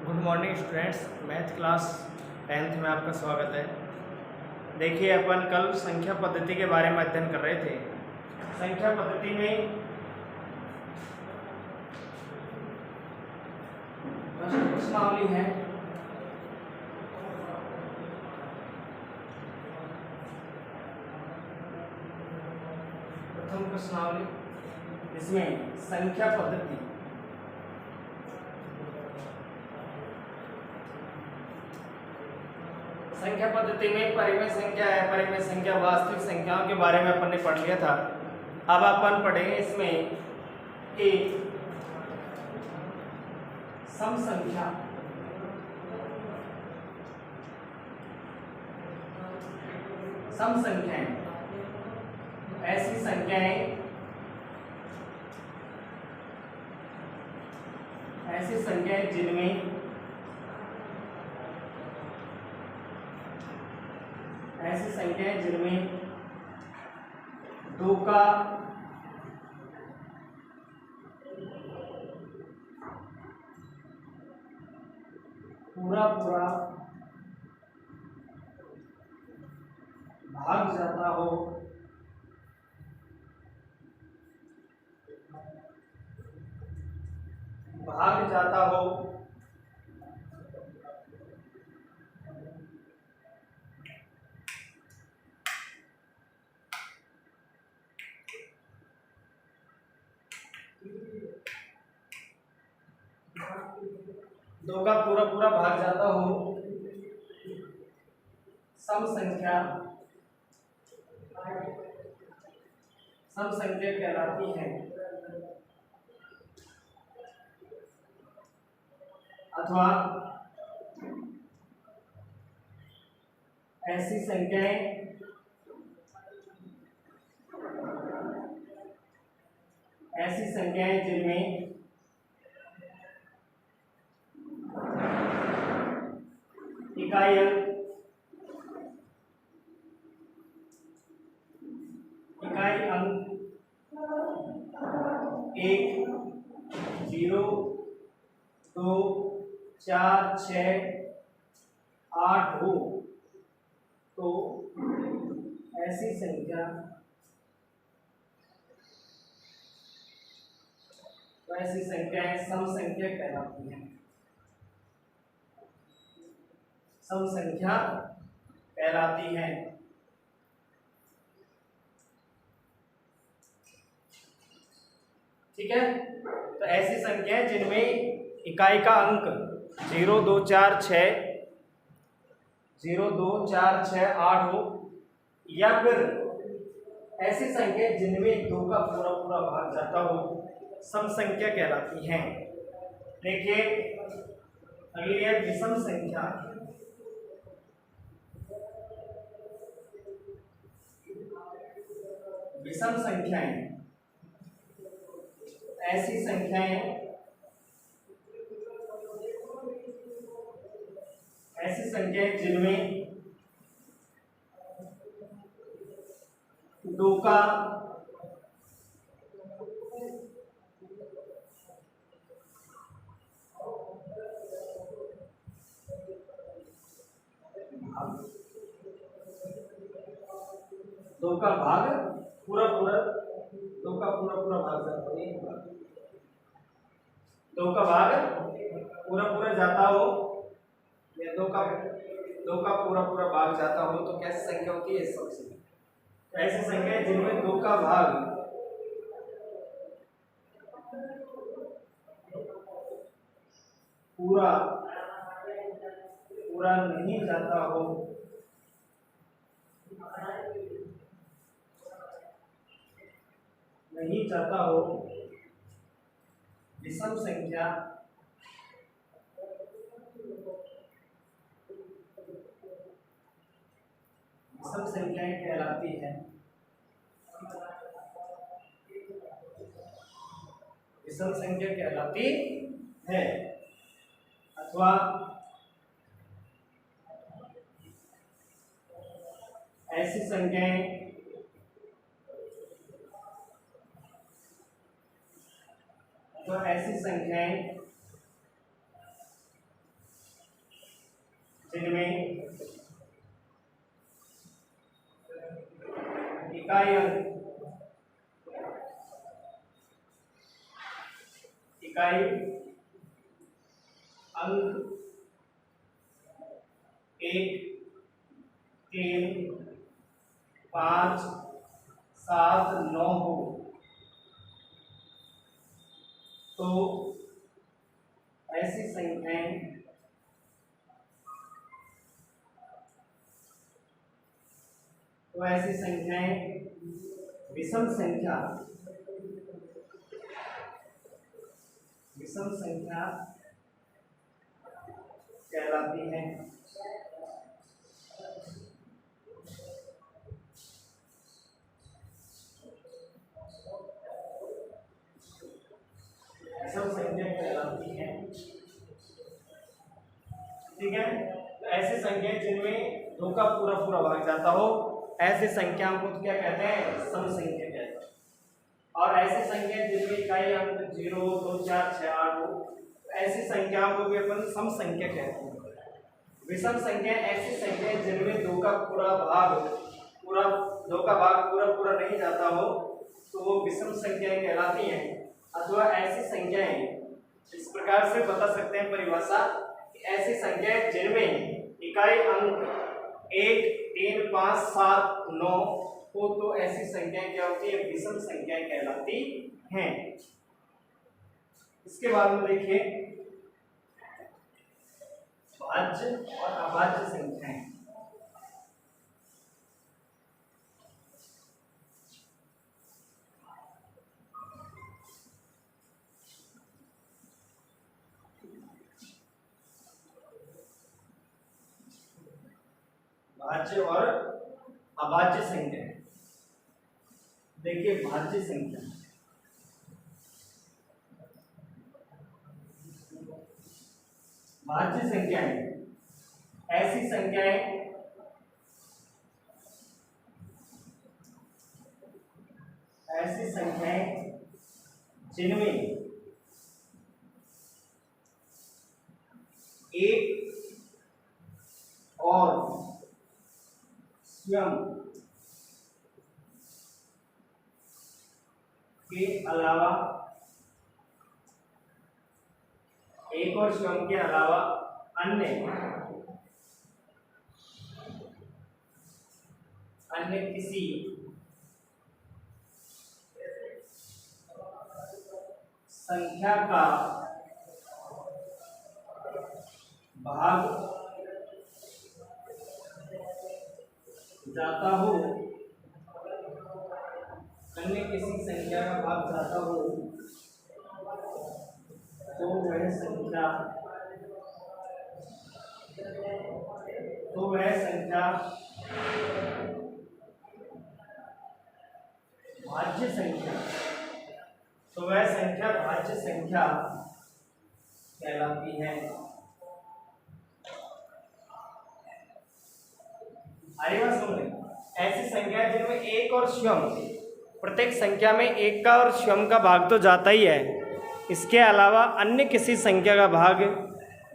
Good morning students. Math class 10th में आपका स्वागत है। देखिए, अपन कल संख्या पद्धति के बारे में अध्ययन कर रहे थे। संख्या पद्धति में प्रश्नावली है। प्रथम प्रश्नावली, इसमें संख्या पद्धति संख्या पद्धति में परिमेय संख्या है, परिमेय संख्या, वास्तविक संख्याओं के बारे में अपन ने पढ़ लिया था। अब अपन पढ़ेंगे इसमें कि सम संख्या, सम संख्याएं ऐसी संख्याएं जिनमें दो का पूरा पूरा भाग जाता हो, दो का पूरा पूरा भाग जाता हो, सम संख्या कहलाती है। अथवा ऐसी संख्याएं जिनमें इकाई अंक 1, 0, 2, 4, 6, 8 हो, तो ऐसी संख्याएं सम संख्या कहलाती हैं। सम संख्या कहलाती है। ठीक है, तो ऐसी संख्याएं जिनमें इकाई का अंक 0, 2, 4, 6, 8 हो, या फिर ऐसी संख्या जिनमें दो का पूरा पूरा भाग जाता हो, सम संख्या कहलाती हैं। देखिए, अगली है विषम संख्या। विषम संख्याएं ऐसी संख्याएं जिनमें दो का भाग पूरा पूरा भाग जाता है। दो का भाग पूरा जाता हो, या दो का पूरा भाग जाता हो, तो कैसी संख्या होती है? सबसे ऐसी संख्या जिनमें दो का भाग पूरा नहीं जाता हो, विषम संख्या संख्याएं कहलाती है। विषम संख्या कहलाती है। अथवा ऐसी संख्याएं तो ऐसी संख्याएं जिनमें इकाई अंक 1, 3, 5, 7, 9 हो तो ऐसी संख्याएं विषम संख्या कहलाती हैं। विषम संख्या कहलाती हैं, ठीक है। तो ऐसी संख्याएं जिनमें 2 का पूरा भाग जाता हो, ऐसी संख्याओं को क्या कहते हैं? सम संख्या कहते हैं। और ऐसी संख्या जिनमें इकाई अंक 0, 2, 4, 6, 8 हो, ऐसी संख्याओं को भी अपन सम संख्या कहते हैं। विषम संख्या ऐसी संख्या जिनमें 2 का भाग पूरा नहीं जाता हो तो वो विषम संख्याएं कहलाती हैं। अथवा ऐसी संख्याएं इस प्रकार से बता सकते हैं परिभाषा, ऐसी संख्याएं जिनमें इकाई अंक 1, 3, 5, 7, 9 हो तो ऐसी संख्याएं क्या होती है? विषम संख्याएं कहलाती हैं। इसके बाद में देखिए भाज्य और अभाज्य संख्याएं। भाज्य और अभाज्य संख्या। देखिए भाज्य संख्या, भाज्य संख्याएं ऐसी संख्याएं जिनमें एक और स्वयं के अलावा अन्य किसी संख्या का भाग जाता हो, अन्य किसी संख्या का भाग जाता हो तो वह संख्या भाज्य संख्या कहलाती है। आगे बात सुन लें। ऐसी संख्या जिनमें एक और स्वयं, प्रत्येक संख्या में एक का और स्वयं का भाग तो जाता ही है, इसके अलावा अन्य किसी संख्या का भाग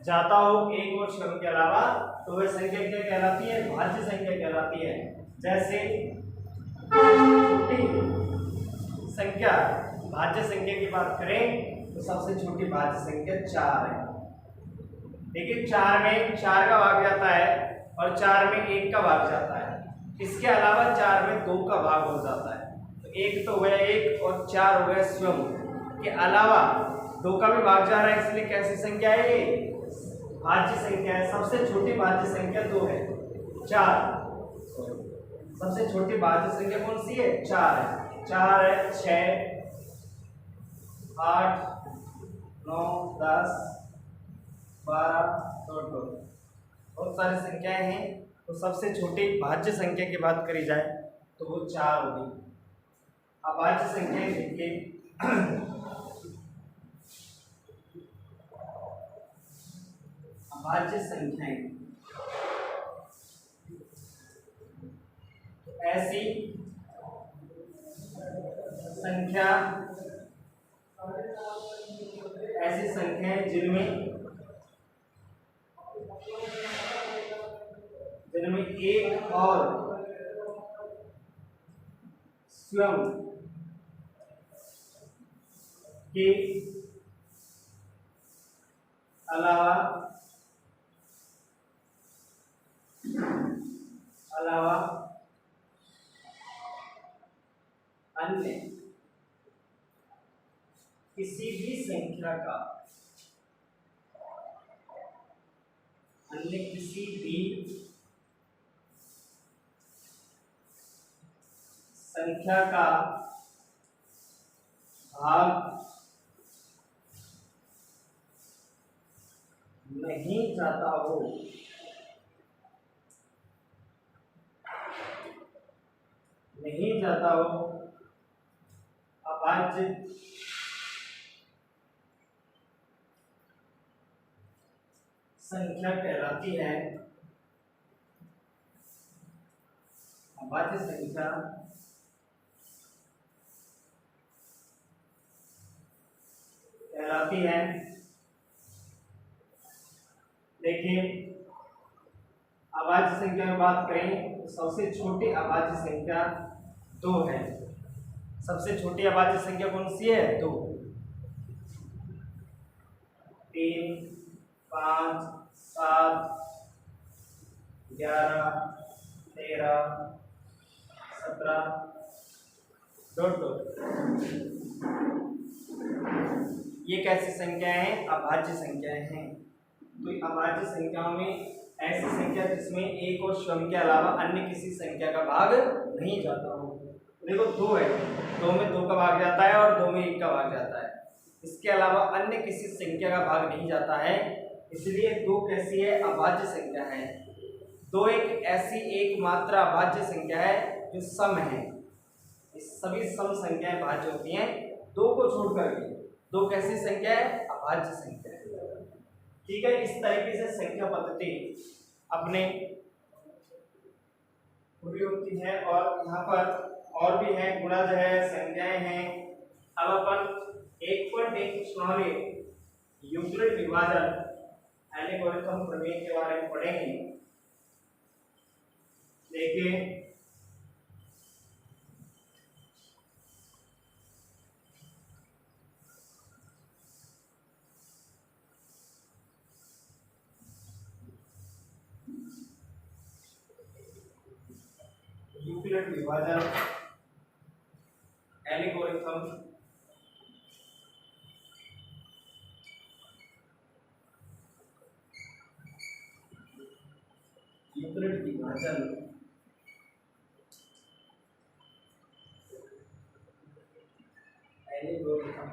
जाता हो एक और स्वयं के अलावा तो वह संख्या क्या कहलाती है? भाज्य संख्या कहलाती है। जैसे छोटी संख्या भाज्य संख्या की बात करें तो सबसे छोटी भाज्य संख्या 4 है। देखिए 4 में 4 का भाग जाता है और 4 में 1 का भाग जाता है, इसके अलावा 4 में 2 का भाग हो जाता है। तो 1 तो हो गया 1 और 4 हो गया स्वयं के अलावा 2 का भी भाग जा रहा है, इसलिए कैसी संख्या है ये? भाज्य संख्या है। सबसे छोटी भाज्य संख्या 2 है, 4। सबसे छोटी भाज्य संख्या कौन सी है? 4 है। 4 है, 6, 8, 9, 10, 12, 2 बहुत सारी संख्याएं हैं। तो सबसे छोटी भाज्य संख्या की बात करी जाए तो वो 4 होगी। अभाज्य संख्याएं देखिए अभाज्य संख्याएं ऐसी संख्याएं जिनमें जिनमें एक और स्वयं के अलावा अन्य किसी भी संख्या का भाग नहीं जाता हो, अभाज्य संख्या कहलाती है। अभाज्य संख्या कहलाती है। देखिए, अभाज्य संख्या में बात करें तो सबसे छोटी अभाज्य संख्या 2 है। सबसे छोटी अभाज्य संख्या कौन सी है? 2। 3, 5, 7, 11, 13, 17, दो। ये कैसी संख्याएं हैं? अभाज्य संख्याएं हैं। तो अभाज्य संख्याओं में ऐसी संख्या जिसमें एक और स्वयं के अलावा अन्य किसी संख्या का भाग नहीं जाता हो। देखो 2 है, 2 में 2 का भाग जाता है और 2 में 1 का भाग जाता है। इसके अलावा अन्य किसी संख्या का भाग नहीं जाता है, इसलिए 2 कैसी है? अभाज्य संख्या है। 2 एक ऐसी एकमात्र अभाज्य संख्या है जो सम है। इस सभी सम संख्याएं भाज्य होती हैं 2 को छोड़ करके। 2 कैसी संख्या है? अभाज्य संख्या है। ठीक है, इस तरीके से संख्या पद्धति अपने पूरी होती है। और यहाँ पर और भी है, गुणज है, संख्याएं हैं। अब अपन 1.1 कुछ नॉलेज यूक्लिड विभाजन एल्गोरिथम प्रमेय के बारे में पढ़ेंगे। देखिए, यूक्लिड विभाजन एल्गोरिथम यूक्लिड विभाजन एल्गोरिथम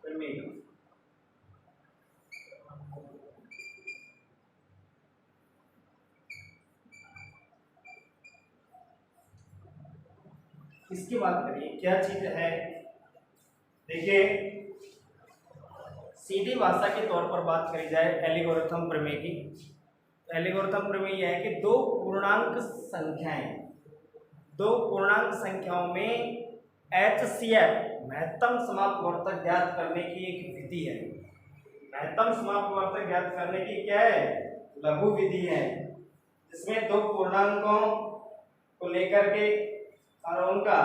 प्रमेय। इसकी बात करिए, क्या चीज है? देखिए, सीधी भाषा के तौर पर बात करी जाए एल्गोरिथम प्रमेय की, एल्गोरिथम प्रमेय यह है कि दो पूर्णांक संख्याओं में HCF महत्तम समापवर्तक ज्ञात करने की एक विधि है। महत्तम समापवर्तक ज्ञात करने की क्या है? लघु विधि है, जिसमें 2 पूर्णांकों को लेकर के और उनका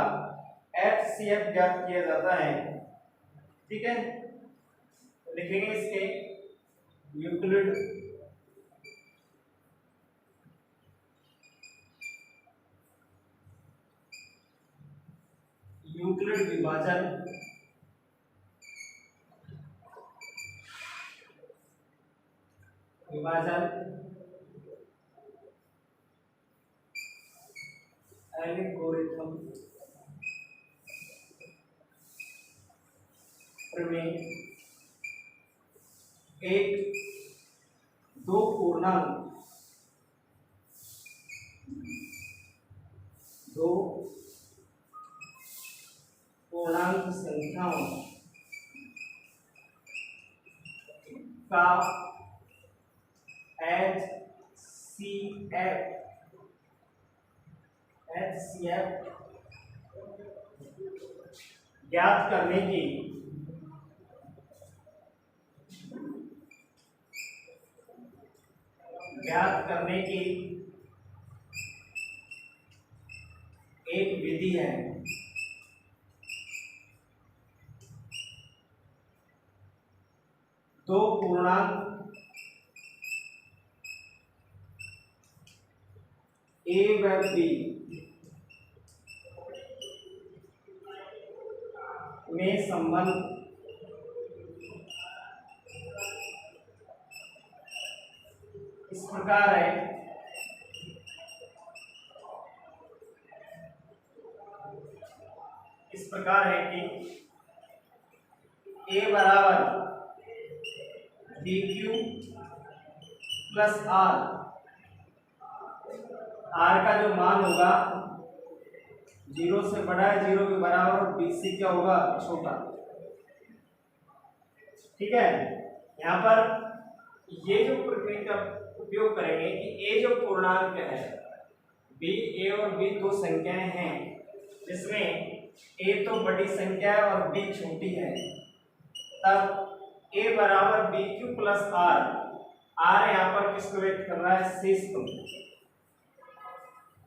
HCF ज्ञात किया जाता है। ठीक है, तो लिखेंगे इसके यूक्लिड विभाजन एल्गोरिथम प्रमेय एक दो पूर्णांक संख्याओं का HCF HCF ज्ञात करने की एक विधि है। दो पूर्णांक A व B में संबंध इस प्रकार है कि A बराबर BQ प्लस R का जो मान होगा 0 से बड़ा है, 0 के बराबर, और B से क्या होगा, छोटा। ठीक है, यहाँ पर ये जो प्रक्रिया का उपयोग करेंगे कि A जो पूर्णांक है, A और B दो संख्याएं हैं जिसमें A तो बड़ी संख्या है और B छोटी है, तब A बराबर BQ प्लस R यहाँ पर किसको व्यक्त कर रहा है, शेष को।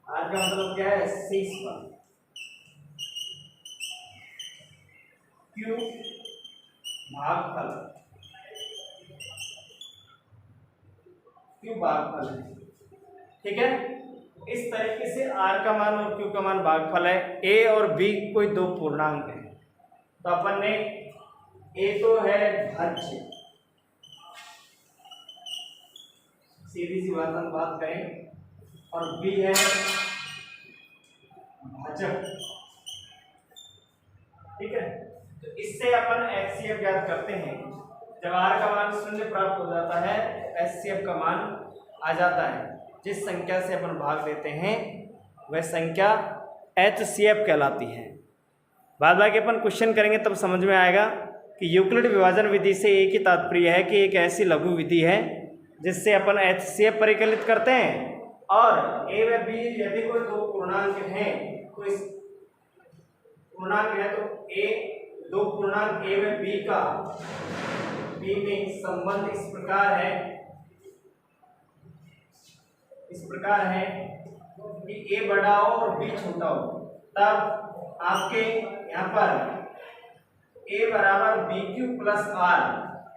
R का मतलब क्या है, शेष पर। Q भागफल, Q भागफल है। ठीक है, इस तरीके से R का मान और Q का मान भागफल है। A और B कोई दो पूर्णांक है, तो अपन ने A तो है भाज्य, सीधी सी बात हम बात करें, और B है भाजक। ठीक है, तो इससे अपन HCF ज्ञात करते हैं। जब R का मान 0 प्राप्त हो जाता है, HCF का मान आ जाता है। जिस संख्या से अपन भाग देते हैं वह संख्या HCF कहलाती है। बाद बाकी अपन क्वेश्चन करेंगे तब समझ में आएगा कि यूक्लिड विभाजन विधि से एक ही तात्पर्य है कि एक ऐसी लघु विधि है जिससे अपन HCF परिकलित करते हैं, और A व B यदि कोई दो पूर्णांक हैं तो इस पूर्णांक है तो A दो पूर्णांक A व B का B में संबंध इस प्रकार है कि A बड़ा हो और B छोटा हो, तब आपके यहाँ पर A बराबर BQ प्लस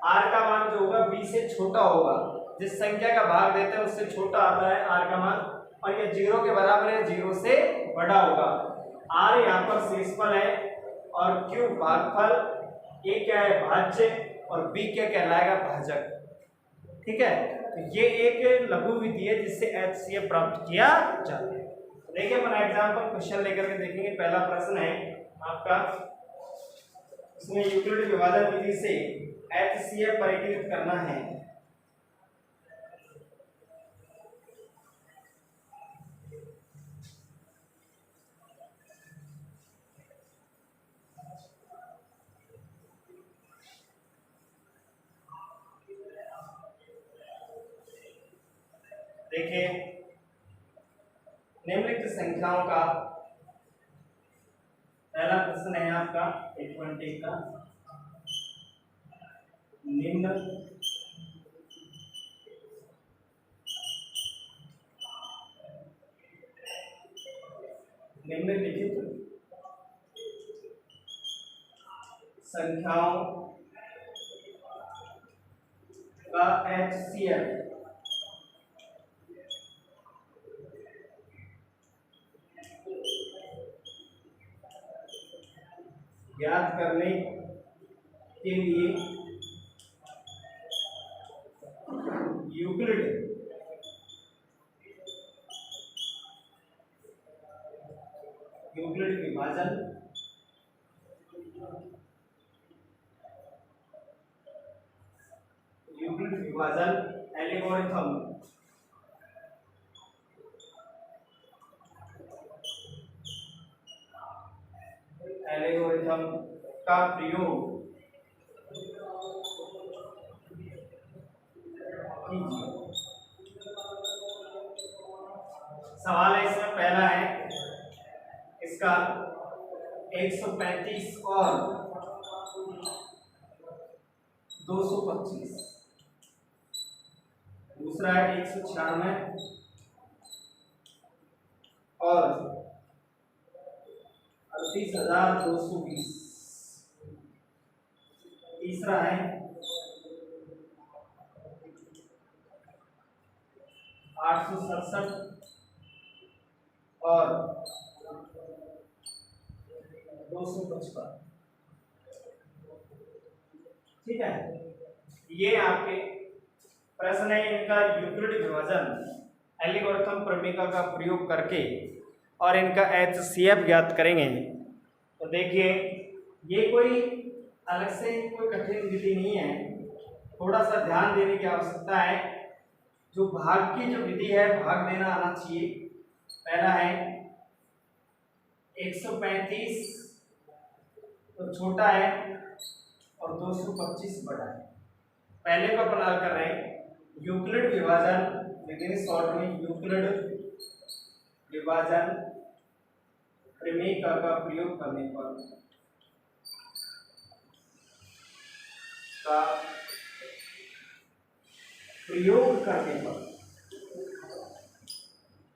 R का मान जो होगा B से छोटा होगा। जिस संख्या का भाग देते हैं उससे छोटा आता है R का मान, और ये 0 के बराबर है, 0 से बड़ा होगा। R यहाँ पर शेषफल है और Q भागफल, A क्या है, भाज्य, और B क्या कहलाएगा, भाजक। ठीक है, तो ये एक लघु विधि है जिससे HCF प्राप्त किया जाता है। देखिए अपन एग्जाम्पल क्वेश्चन लेकर के देखेंगे। पहला प्रश्न है आपका, इसमें यूक्लिड विभाजन विधि से HCF परिकलित करना है। देखिए निम्नलिखित संख्याओं का पहला प्रश्न है आपका 1.1 का, निम्नलिखित संख्याओं का HCF ज्ञात करने के लिए यूक्लिड विभाजन एल्गोरिथम का प्रयोग कीजिए। सवाल है इसमें पहला है इसका 135 और 225, दूसरा है 196 और 38,220, तीसरा है 867 और 255। ठीक है, ये आपके प्रश्न है। इनका यूक्लिड विभाजन एल्गोरिथम प्रमेय का प्रयोग करके और इनका HCF ज्ञात करेंगे। तो देखिए, ये कोई अलग से कोई कठिन विधि नहीं है, थोड़ा सा ध्यान देने की आवश्यकता है। जो भाग की जो विधि है, भाग देना आना चाहिए। पहला है 135 तो छोटा है और 225 बड़ा है। पहले को अपन हल कर रहे हैं यूक्लिड विभाजन, लेकिन शॉर्ट में यूक्लिड विभाजन प्रमेय का प्रयोग करने पर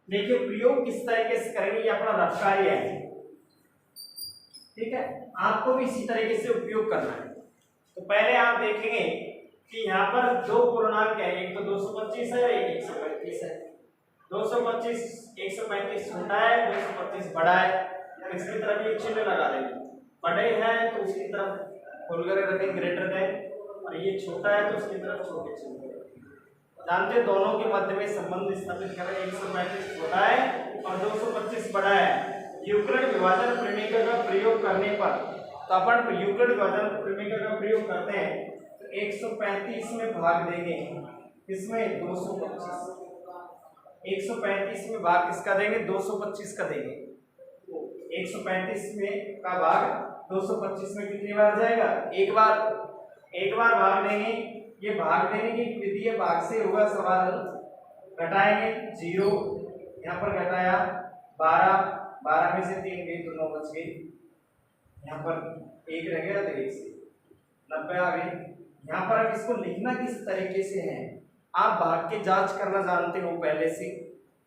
देखिए प्रयोग किस तरीके से करेंगे, ये अपना रफ कार्य है। ठीक है, आपको भी इसी तरीके से उपयोग करना है। तो पहले आप देखेंगे कि यहाँ पर दो पूर्णांक है, एक तो 225 है, एक 135 है। 225 135 छोटा है, 225 बड़ा है, इसकी तरफ ये चिन्ह लगा देंगे। बड़े हैं तो उसकी तरफ खोल कर रखें ग्रेटर देन, और ये छोटा है तो उसकी तरफ छोटे चिन्ह। जानते दोनों के मध्य में संबंध स्थापित करें। 135 छोटा है और 225 बड़ा है। यूक्लिड विभाजन प्रमेय का प्रयोग करने पर, तो अपन यूक्लिड विभाजन प्रमेय का प्रयोग करते हैं तो 135 में भाग देंगे, इसमें 225। 135 में भाग किसका देंगे? 225 का देंगे। 135 में का भाग 225 में कितनी बार जाएगा? एक बार भाग देंगे। ये भाग देने की विधि है, भाग से होगा सवाल। घटाएंगे 0, यहाँ पर घटाया 12 में से 3 गई तो 9 बच गई। यहाँ पर 1 रह गया तो 1 से 90 आ गई। यहाँ पर अब इसको लिखना किस तरीके से है, आप भाग के जांच करना जानते हो पहले से।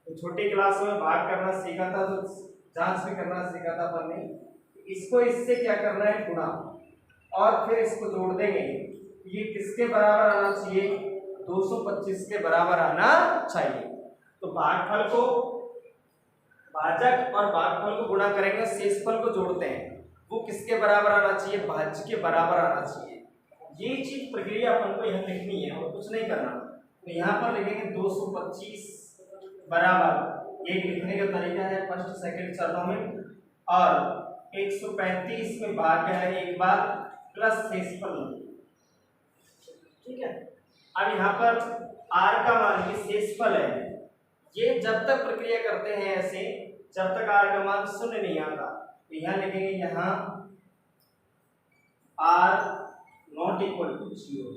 तो छोटी क्लास में भाग करना सीखा था, तो जांच भी करना सीखा था पर नहीं। इसको इससे क्या करना है? गुणा, और फिर इसको जोड़ देंगे। ये किसके बराबर आना चाहिए? 225 के बराबर आना चाहिए। तो भागफल को, भाजक और भागफल को गुणा करेंगे, शेषफल को जोड़ते हैं, वो किसके बराबर आना चाहिए? भाज्य के बराबर आना चाहिए। ये चीज प्रक्रिया अपन को यहाँ लिखनी है और कुछ नहीं करना। तो यहाँ पर लिखेंगे 225 बराबर, एक लिखने का तरीका है फर्स्ट सेकंड चरणों में, और 135 में भाग है एक बार प्लस शेषफल। ठीक है, अब यहाँ पर r का मान ये शेषफल है। ये जब तक प्रक्रिया करते हैं ऐसे, जब तक r का मान 0 नहीं आता, तो यहाँ लिखेंगे यहाँ r नॉट इक्वल टू 0।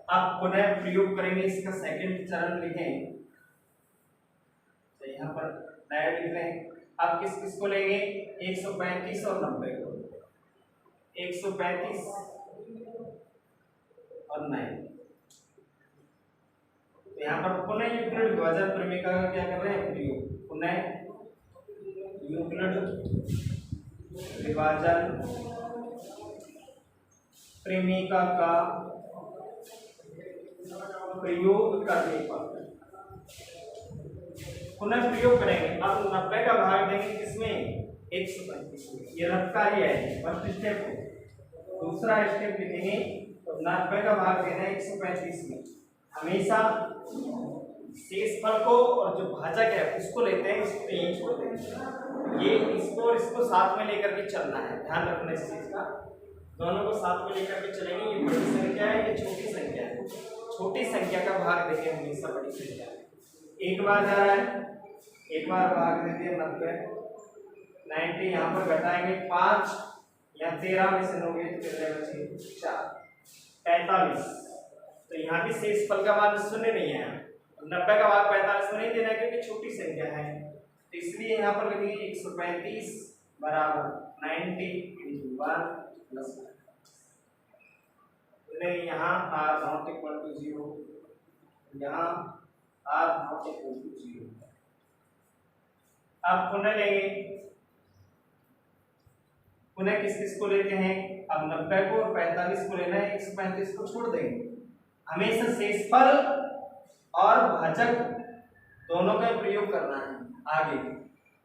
अब पुनः प्रयोग करेंगे, इसका सेकंड चरण लिखें। तो यहाँ पर डायरेक्ट लिख रहे हैं। अब किस को लेंगे? 135 और 90 को। 135 और 9। तो यहाँ पर पुनः यूक्लिड विभाजन प्रमेय का क्या कर रहे हैं? प्रयोग। पुनः यूक्लिड विभाजन प्रमेय का प्रयोग करने पर पुनः प्रयोग करेंगे। अब 90 का भाग देंगे किसमें? 135 में। ये रफ कार्य है, फर्स्ट स्टेप। दूसरा स्टेप लिखेंगे तो 90 का भाग देना है 135 में। हमेशा शेषफल को और जो भाजक है उसको लेते हैं, इसको यहीं छोड़ देंगे। ये इसको और इसको साथ में लेकर के चलना है, ध्यान रखना इस चीज का। दोनों को साथ में लेकर के चलेंगे। ये बड़ी संख्या है, ये छोटी संख्या है। छोटी संख्या का भाग देंगे हमेशा बड़ी संख्या। एक बार जा रहा है, एक बार भाग देते हैं 90। यहाँ पर घटाएंगे 5, यहाँ 13 में से 9 गए तो कितने बचे? 4, 45। तो यहाँ भी शेषफल का मान 0 नहीं है। 90 का भाग 45 में नहीं देना है क्योंकि छोटी संख्या है। इसलिए यहाँ पर लिखेंगे 135 बराबर 90 × 1 प्लस यहाँ r नॉट इक्वल टू 0, यहाँ r नॉट इक्वल टू 0। अब पुनः लेंगे, पुनः किस किस को लेते हैं, अब 90 को और 45 को लेना है, 135 को छोड़ देंगे। हमेशा शेषफल और भाजक दोनों का प्रयोग करना है आगे,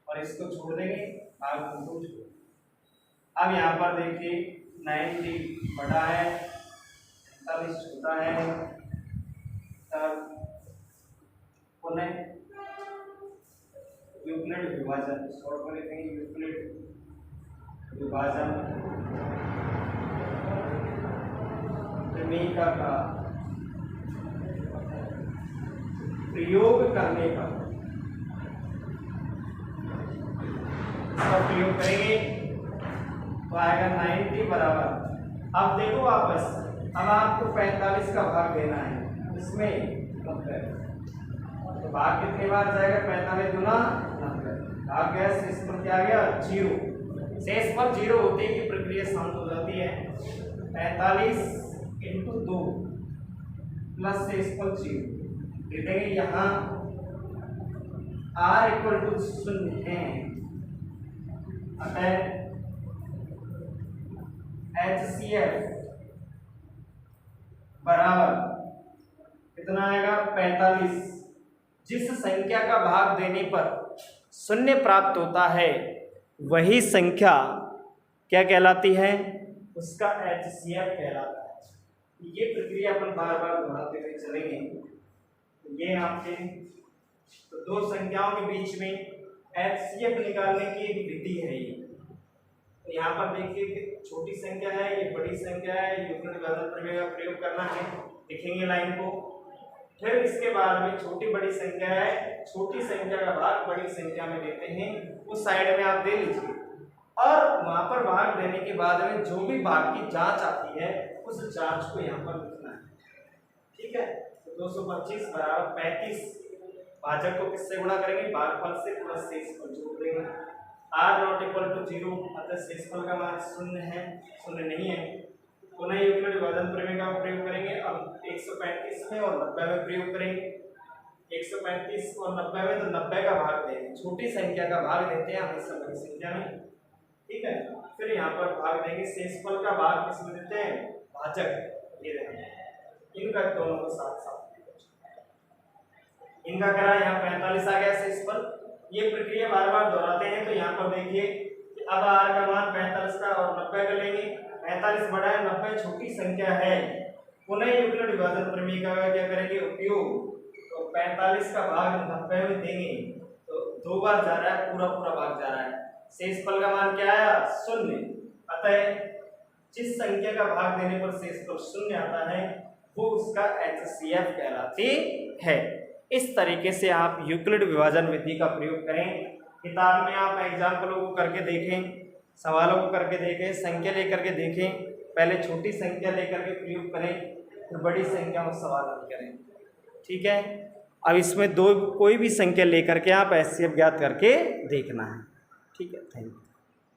और इसको छोड़ देंगे, भाग को छोड़। अब यहाँ पर देखिए 90 बड़ा है, 45 छोटा है, तब पुनः यूक्लिड विभाजन शॉर्ट में लिखेंगे, यूक्लिड विभाजन प्रमेय का प्रयोग करने का, इसका प्रयोग करेंगे तो आएगा 90 बराबर। अब देखो वापस, अब आपको 45 का भाग देना है, इसमें 90, तो भाग कितने बार जाएगा, 45 गुना 90, भाग गया, शेषफल क्या आ गया 0। शेषफल 0 होते ही प्रक्रिया शांत हो जाती है। 45 × 2 प्लस शेषफल 0 देखेंगे, यहाँ r इक्वल टू 0 है, अतः HCF बराबर कितना आएगा 45। जिस संख्या का भाग देने पर 0 प्राप्त होता है वही संख्या क्या कहलाती है, उसका HCF कहलाता है। ये प्रक्रिया अपन बार बार दोहराते हुए चलेंगे। ये आपके तो दो संख्याओं के बीच में HCF निकालने की एक विधि है ये। तो यहाँ पर देखिए कि छोटी संख्या है, ये बड़ी संख्या है, यूक्लिड विभाजन प्रमेय का प्रयोग करना है, लिखेंगे लाइन को। फिर इसके बाद में छोटी बड़ी संख्या है, छोटी संख्या का भाग बड़ी संख्या में देते हैं, उस साइड में आप दे लीजिए, और वहां पर भाग देने के बाद में जो भी भाग की जांच आती है उस जांच को यहाँ पर लिखना है, ठीक है। तो 225 बराबर 35, भाजक को किससे गुणा करेंगे, भागफल से प्लस शेषफल जोड़ देंगे। r नॉट इक्वल टू 0, अतः शेषफल का मान 0 है, 0 नहीं है। पुनः यूक्लिड विभाजन प्रमेय का प्रयोग करेंगे, अब 135 में और 90 में प्रयोग करेंगे। 135 और 90 में, तो 90 का भाग देंगे, छोटी संख्या का भाग देते हैं हमेशा बड़ी संख्या में, ठीक है। फिर यहाँ पर भाग देंगे, शेषफल का भाग किसमें देते हैं, भाजक, ये देंगे, इनका दोनों को साथ साथ, इनका करा यहाँ 45 आ गया शेषफल। ये प्रक्रिया बार बार दोहराते हैं। तो यहाँ पर देखिए कि अब r का मान 45 का और 90 का लेंगे, 45 बड़ा है, 90 छोटी संख्या है। पुनः यूक्लिड विभाजन प्रमेय का क्या करेंगे उपयोग, तो 45 का भाग 90 में देंगे, तो 2 बार जा रहा है, पूरा पूरा भाग जा रहा है। शेषफल का मान क्या आया 0, अतः जिस संख्या का भाग देने पर शेषफल 0 आता है वो उसका HCF कहलाती है। इस तरीके से आप यूक्लिड विभाजन विधि का प्रयोग करें। किताब में आप एग्जाम्पलों को करके देखें, सवालों को करके देखें, संख्या लेकर के देखें, पहले छोटी संख्या लेकर के प्रयोग करें, फिर बड़ी संख्या में सवाल हल करें, ठीक है। अब इसमें कोई भी संख्या लेकर के आप HCF ज्ञात करके देखना है, ठीक है। Thank you.